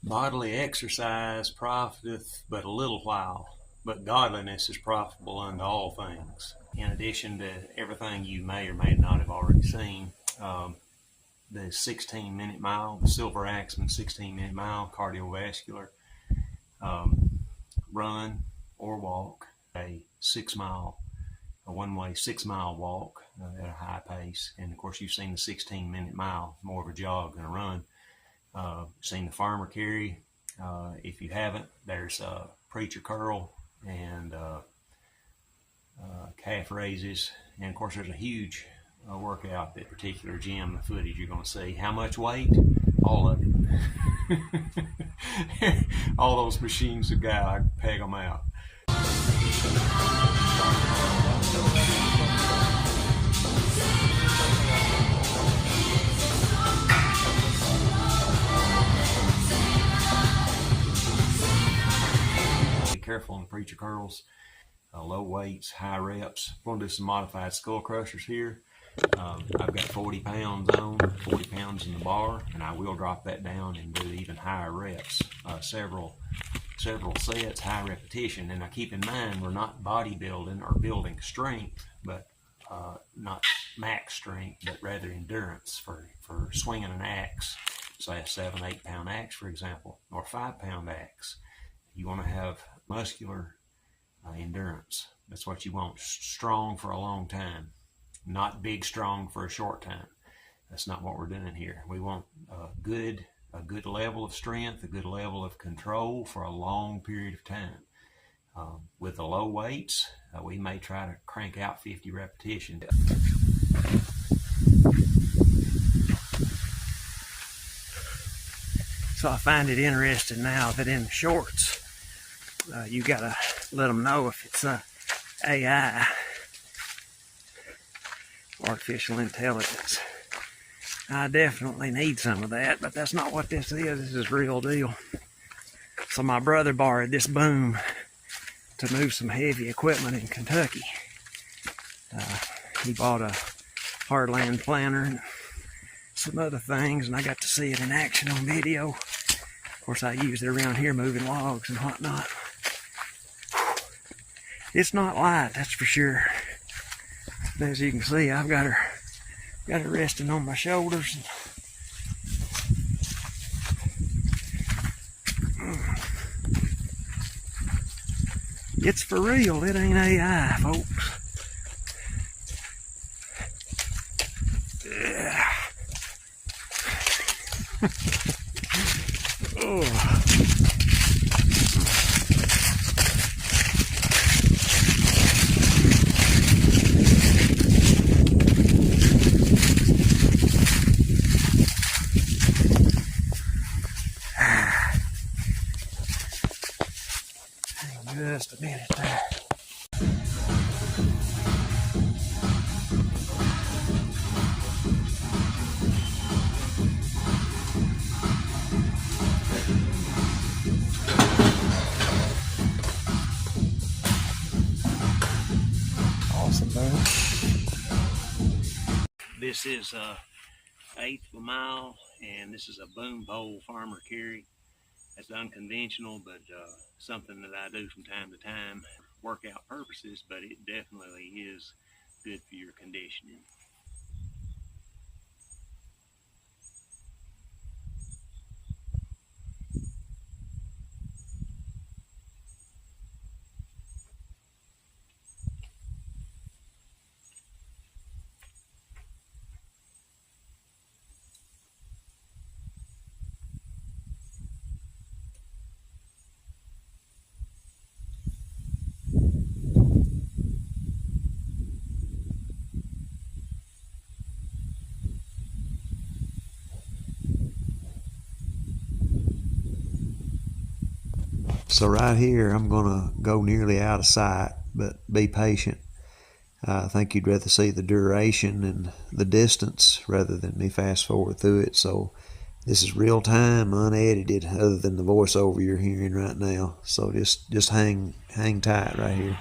Bodily exercise profiteth but a little while, but godliness is profitable unto all things. In addition to everything you may or may not have already seen, the 16-minute mile, the Silver AXEMAN 16-minute mile cardiovascular run or walk, a one-way 6-mile walk at a high pace. And of course, you've seen the 16-minute mile, more of a jog than a run. Seen the farmer carry. If you haven't, there's preacher curl and calf raises. And of course, there's a huge workout at that particular gym, the footage you're going to see. How much weight? All of it. All those machines have got, I peg them out. Be careful on the preacher curls. Low weights, high reps. I'm going to do some modified skull crushers here. I've got 40 pounds on, 40 pounds in the bar, and I will drop that down and do even higher reps, several sets, high repetition. And I keep in mind, we're not bodybuilding or building strength, but not max strength, but rather endurance for swinging an axe, say a 7-8 pound axe, for example, or 5-pound axe. You want to have muscular endurance. That's what you want. Strong for a long time, not big strong for a short time. That's not what we're doing here. We want a good level of strength, a good level of control for a long period of time. With the low weights, we may try to crank out 50 repetitions. So I find it interesting now that in the shorts, you gotta let them know if it's AI, artificial intelligence. I definitely need some of that, but that's not what this is. This is real deal. So my brother borrowed this boom to move some heavy equipment in Kentucky. He bought a hardland planter and some other things, and I got to see it in action on video. Of course, I used it around here moving logs and whatnot. It's not light, that's for sure. As you can see, I've got her resting on my shoulders. It's for real, it ain't AI, folks. Yeah. Oh. Just a minute there. Awesome, man. This is 1/8 of a mile, and this is a boom pole farmer carry. That's unconventional, but something that I do from time to time, workout purposes, but it definitely is good for your conditioning. So right here, I'm gonna go nearly out of sight, but be patient. I think you'd rather see the duration and the distance rather than me fast forward through it. So this is real time, unedited, other than the voiceover you're hearing right now. So just hang tight right here.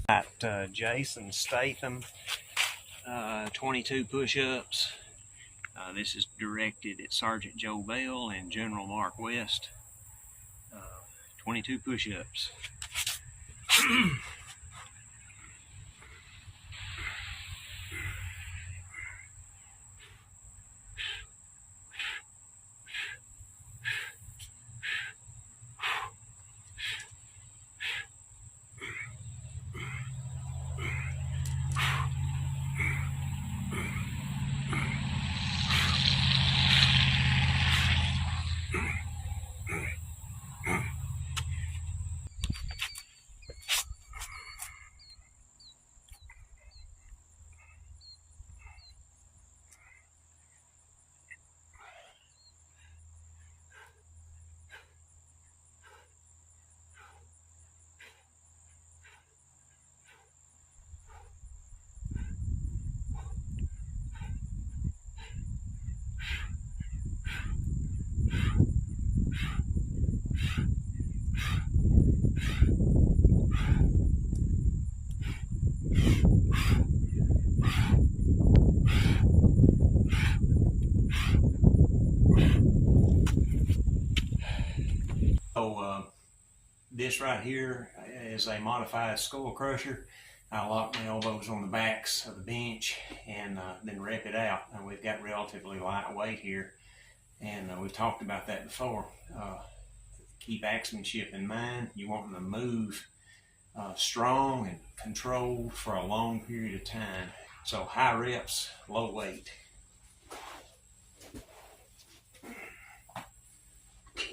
Got Jason Statham, 22 push-ups. This is directed at Sergeant Joe Bell and General Mark West. 22 push-ups. This right here is a modified skull crusher. I lock my elbows on the backs of the bench and then rep it out. And we've got relatively light weight here, and we've talked about that before. Keep axemanship in mind. You want them to move strong and controlled for a long period of time. So high reps, low weight.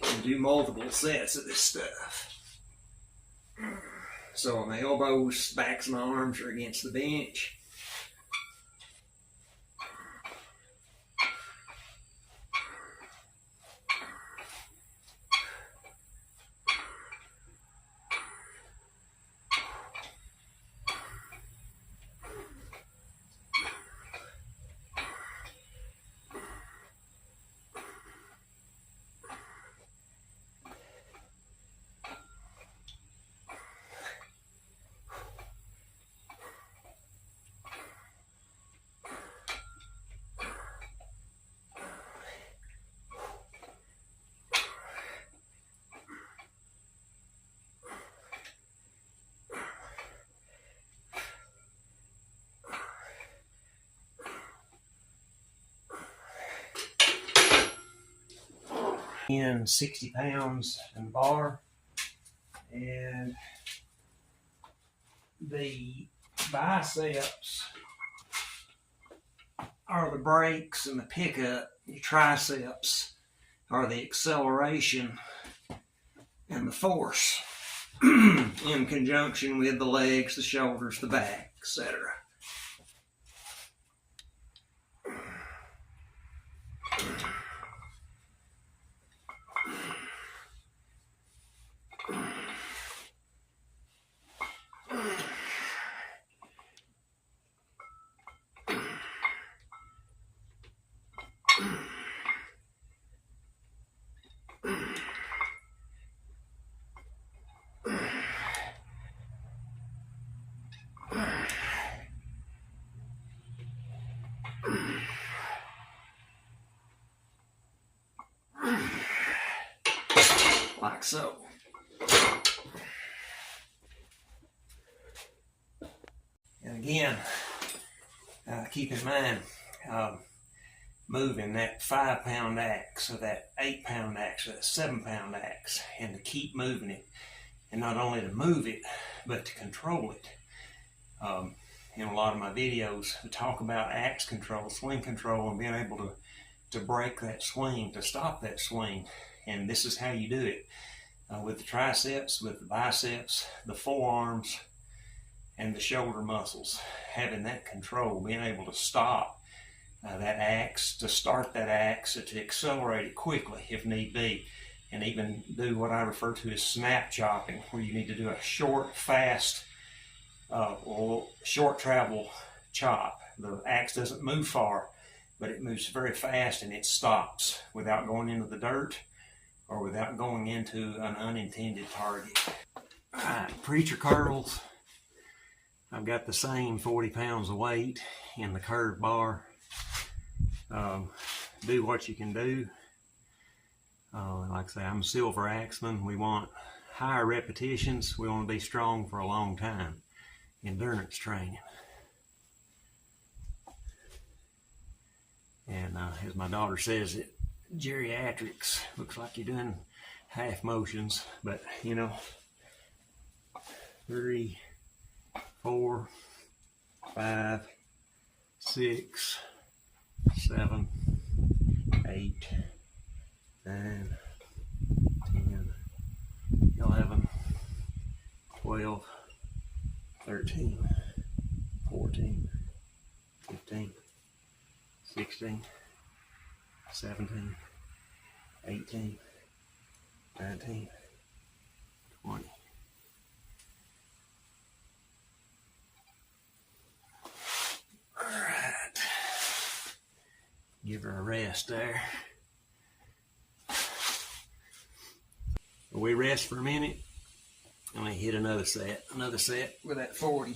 And do multiple sets of this stuff. So my elbows, backs, and my arms are against the bench. In 60 pounds in the bar, and the biceps are the brakes and the pickup. Your triceps are the acceleration and the force in conjunction with the legs, the shoulders, the back, etc. Like so. And again, keep in mind, moving that 5-pound axe or that 8-pound axe or that 7-pound axe, and to keep moving it, and not only to move it, but to control it. In a lot of my videos, I talk about axe control, swing control, and being able to break that swing, to stop that swing. And this is how you do it. With the triceps, with the biceps, the forearms, and the shoulder muscles. Having that control, being able to stop that axe, to start that axe, to accelerate it quickly if need be. And even do what I refer to as snap chopping, where you need to do a short, fast, or short travel chop. The axe doesn't move far, but it moves very fast and it stops without going into the dirt or without going into an unintended target. All right, preacher curls. I've got the same 40 pounds of weight in the curved bar. Do what you can do. Like I say, I'm a silver axeman. We want higher repetitions. We want to be strong for a long time. Endurance training. And as my daughter says, it geriatrics looks like you're doing half motions, but you know, 3, 4, 5, 6, 7, 8, 9, 10, 11, 12, 13, 14, 15, 16, 17, 18, 19, 20. All right. Give her a rest there. We rest for a minute. I'm gonna hit another set with that 40.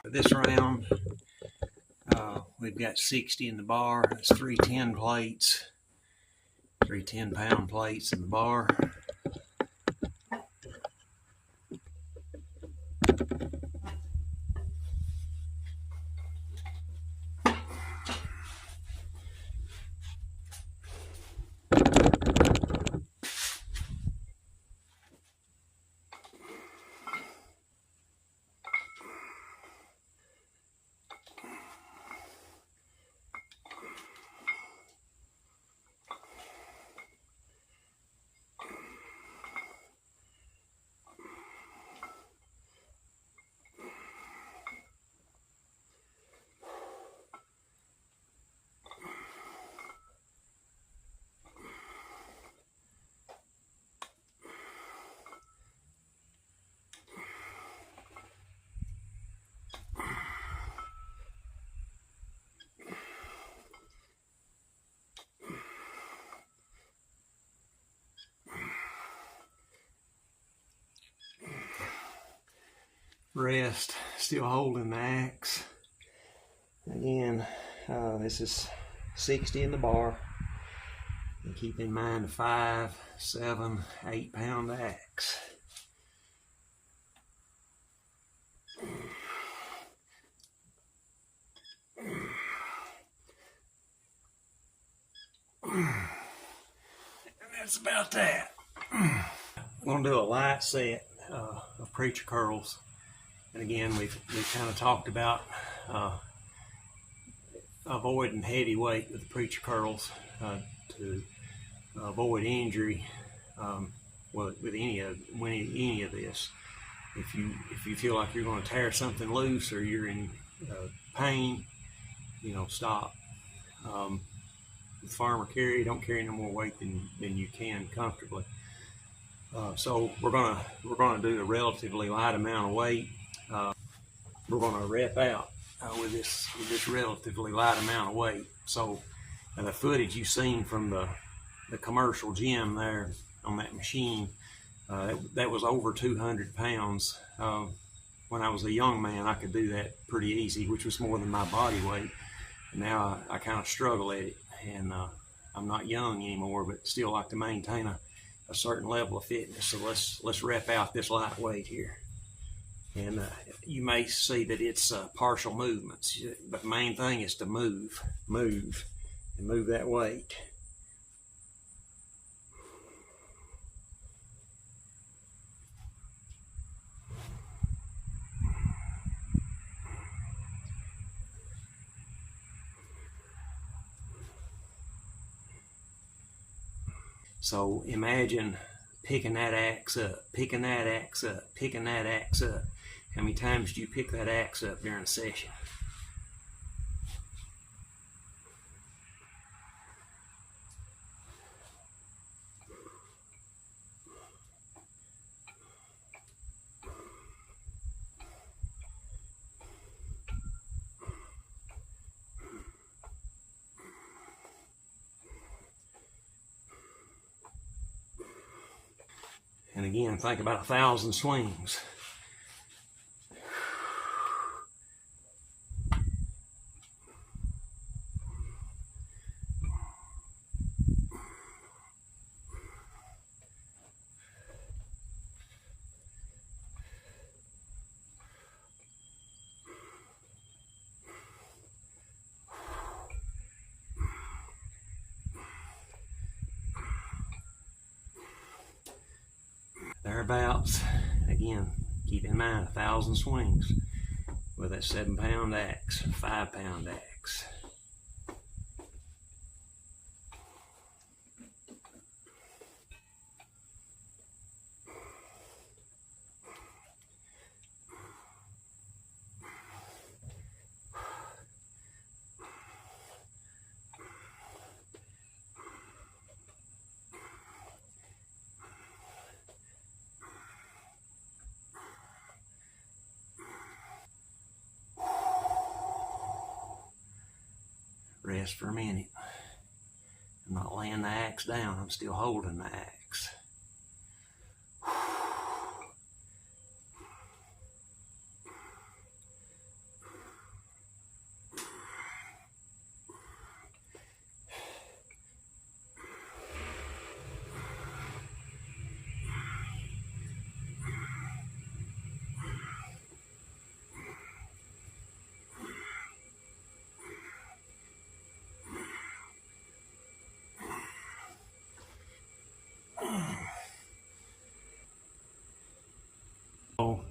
This round, we've got 60 in the bar. That's 3 10 plates, 3 10-pound plates in the bar. Rest, still holding the axe. Again, this is 60 in the bar. And keep in mind a 5, 7, 8-pound axe. And that's about that. I'm gonna do a light set of preacher curls. And again, we've kind of talked about avoiding heavy weight with the preacher curls to avoid injury. With any of this, if you feel like you're going to tear something loose or you're in pain, you know, stop. With farmer carry, don't carry no more weight than you can comfortably. So we're gonna do a relatively light amount of weight. We're going to rep out with this relatively light amount of weight. So the footage you've seen from the commercial gym there on that machine, that was over 200 pounds. When I was a young man, I could do that pretty easy, which was more than my body weight. Now I kind of struggle at it, and I'm not young anymore, but still like to maintain a certain level of fitness. So let's rep out this light weight here. And you may see that it's partial movements, but the main thing is to move that weight. So imagine picking that axe up, picking that axe up, picking that axe up. How many times do you pick that axe up during a session? And again, think about 1,000 swings. Thereabouts. Again, keep in mind 1,000 swings with that 7-pound axe, 5-pound axe. Rest for a minute. I'm not laying the axe down, I'm still holding the axe.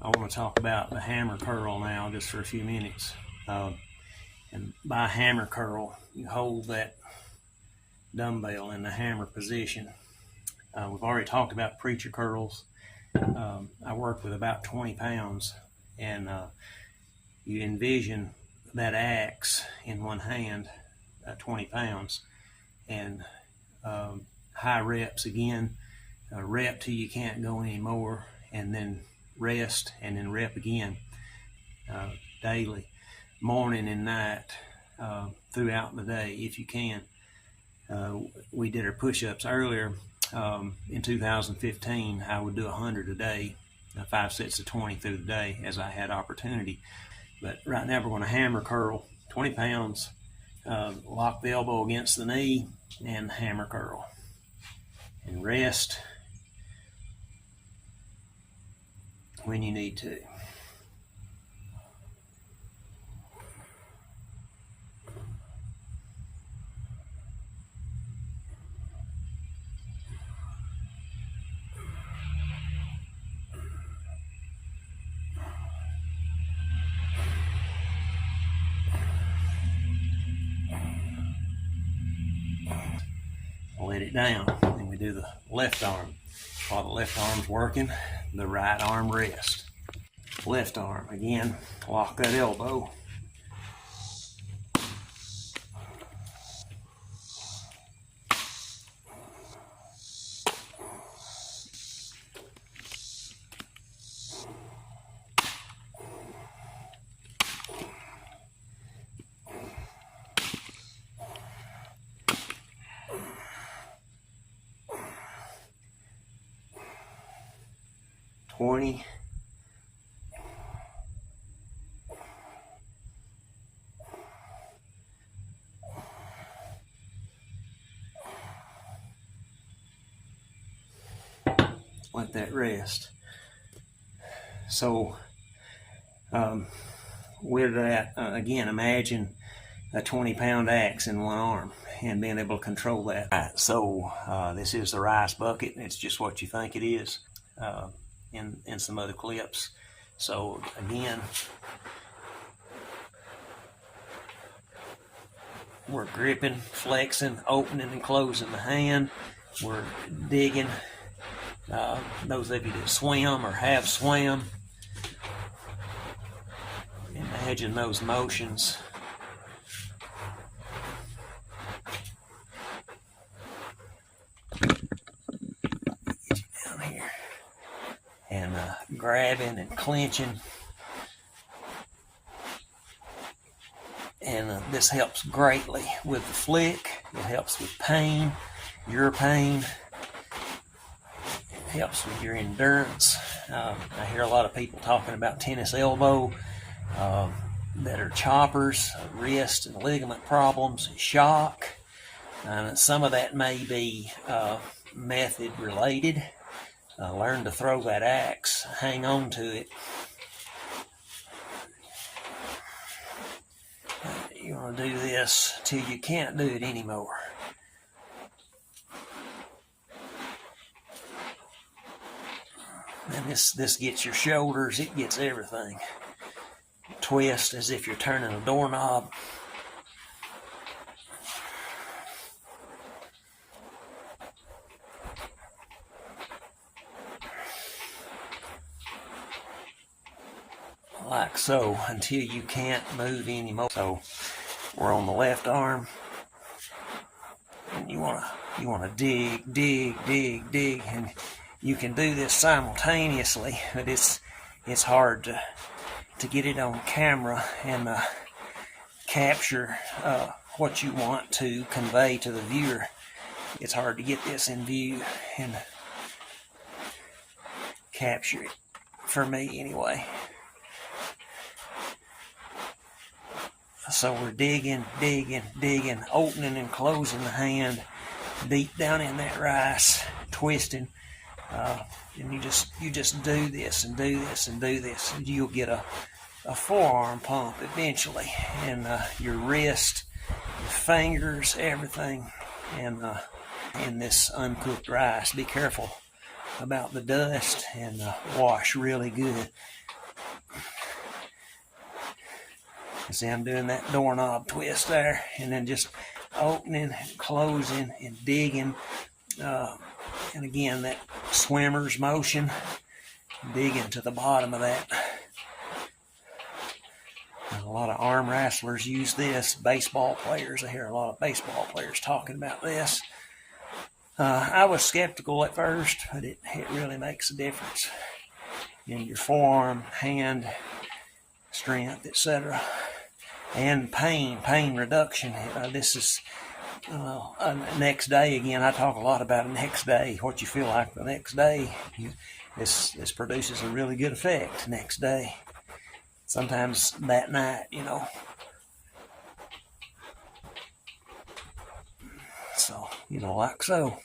I want to talk about the hammer curl now just for a few minutes. And by hammer curl, you hold that dumbbell in the hammer position. We've already talked about preacher curls. I work with about 20 pounds, and you envision that axe in one hand, 20 pounds, and high reps again, rep till you can't go anymore, and then rest, and then rep again daily, morning and night, throughout the day if you can. We did our push-ups earlier. In 2015, I would do 100 a day, 5 sets of 20 through the day as I had opportunity. But right now we're going to hammer curl 20 pounds, lock the elbow against the knee, and hammer curl. And rest when you need to. Let it down, and we do the left arm. While the left arm's working, the right arm rests. Left arm, again, lock that elbow. Let that rest. So with that, again, imagine a 20-pound axe in one arm and being able to control that. Right, so this is the rice bucket. It's just what you think it is in some other clips. So again, we're gripping, flexing, opening and closing the hand. We're digging. Those of you that swim or have swam, imagine those motions. Get you down here. And grabbing and clenching. And this helps greatly with the flick. It helps with pain, your pain. helps with your endurance. I hear a lot of people talking about tennis elbow that are choppers, wrist and ligament problems, shock. And some of that may be method related. Learn to throw that axe, hang on to it. You want to do this till you can't do it anymore. And this gets your shoulders, it gets everything. Twist as if you're turning a doorknob. Like so, until you can't move anymore. So we're on the left arm, and you wanna dig, and you can do this simultaneously, but it's hard to get it on camera and capture what you want to convey to the viewer. It's hard to get this in view and capture it, for me anyway. So we're digging, opening and closing the hand deep down in that rice, twisting, and you just do this and do this and do this, and you'll get a forearm pump eventually, and your wrist, your fingers, everything, and in this uncooked rice. Be careful about the dust, and wash really good. See, I'm doing that doorknob twist there, and then just opening and closing and digging, and again that swimmer's motion, digging to the bottom of that. A lot of arm wrestlers use this. Baseball players, I hear a lot of baseball players talking about this. I was skeptical at first, but it really makes a difference in your forearm, hand strength, etc. And pain reduction. This is next day. Again, I talk a lot about next day, what you feel like the next day. This produces a really good effect next day. Sometimes that night, So, like so.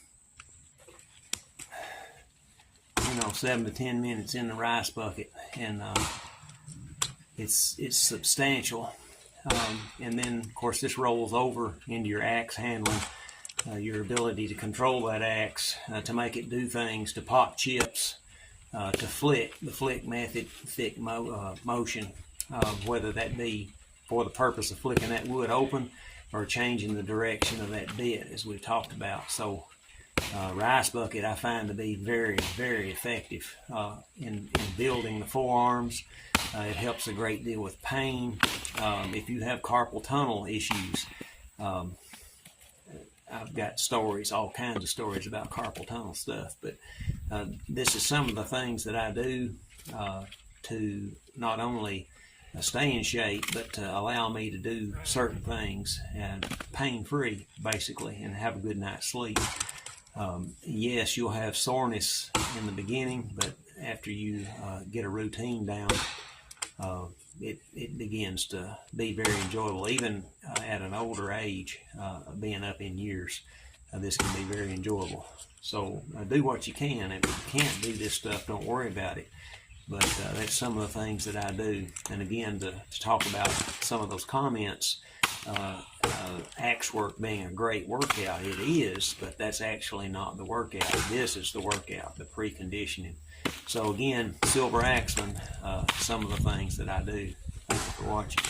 7 to 10 minutes in the rice bucket, and it's substantial. And then, of course, this rolls over into your axe handling, your ability to control that axe, to make it do things, to pop chips, to flick, the flick method, motion, whether that be for the purpose of flicking that wood open or changing the direction of that bit, as we've talked about. So rice bucket I find to be very, very effective in building the forearms. It helps a great deal with pain. If you have carpal tunnel issues, I've got stories, all kinds of stories about carpal tunnel stuff, but this is some of the things that I do to not only stay in shape, but to allow me to do certain things and pain-free, basically, and have a good night's sleep. Yes, you'll have soreness in the beginning, but after you get a routine down, it begins to be very enjoyable. Even at an older age, being up in years, this can be very enjoyable. So do what you can. If you can't do this stuff, don't worry about it. But that's some of the things that I do. And again, to talk about some of those comments, axe work being a great workout, it is, but that's actually not the workout. This is the workout, the preconditioning. So again, Silver Axeman, some of the things that I do. Thank you for watching.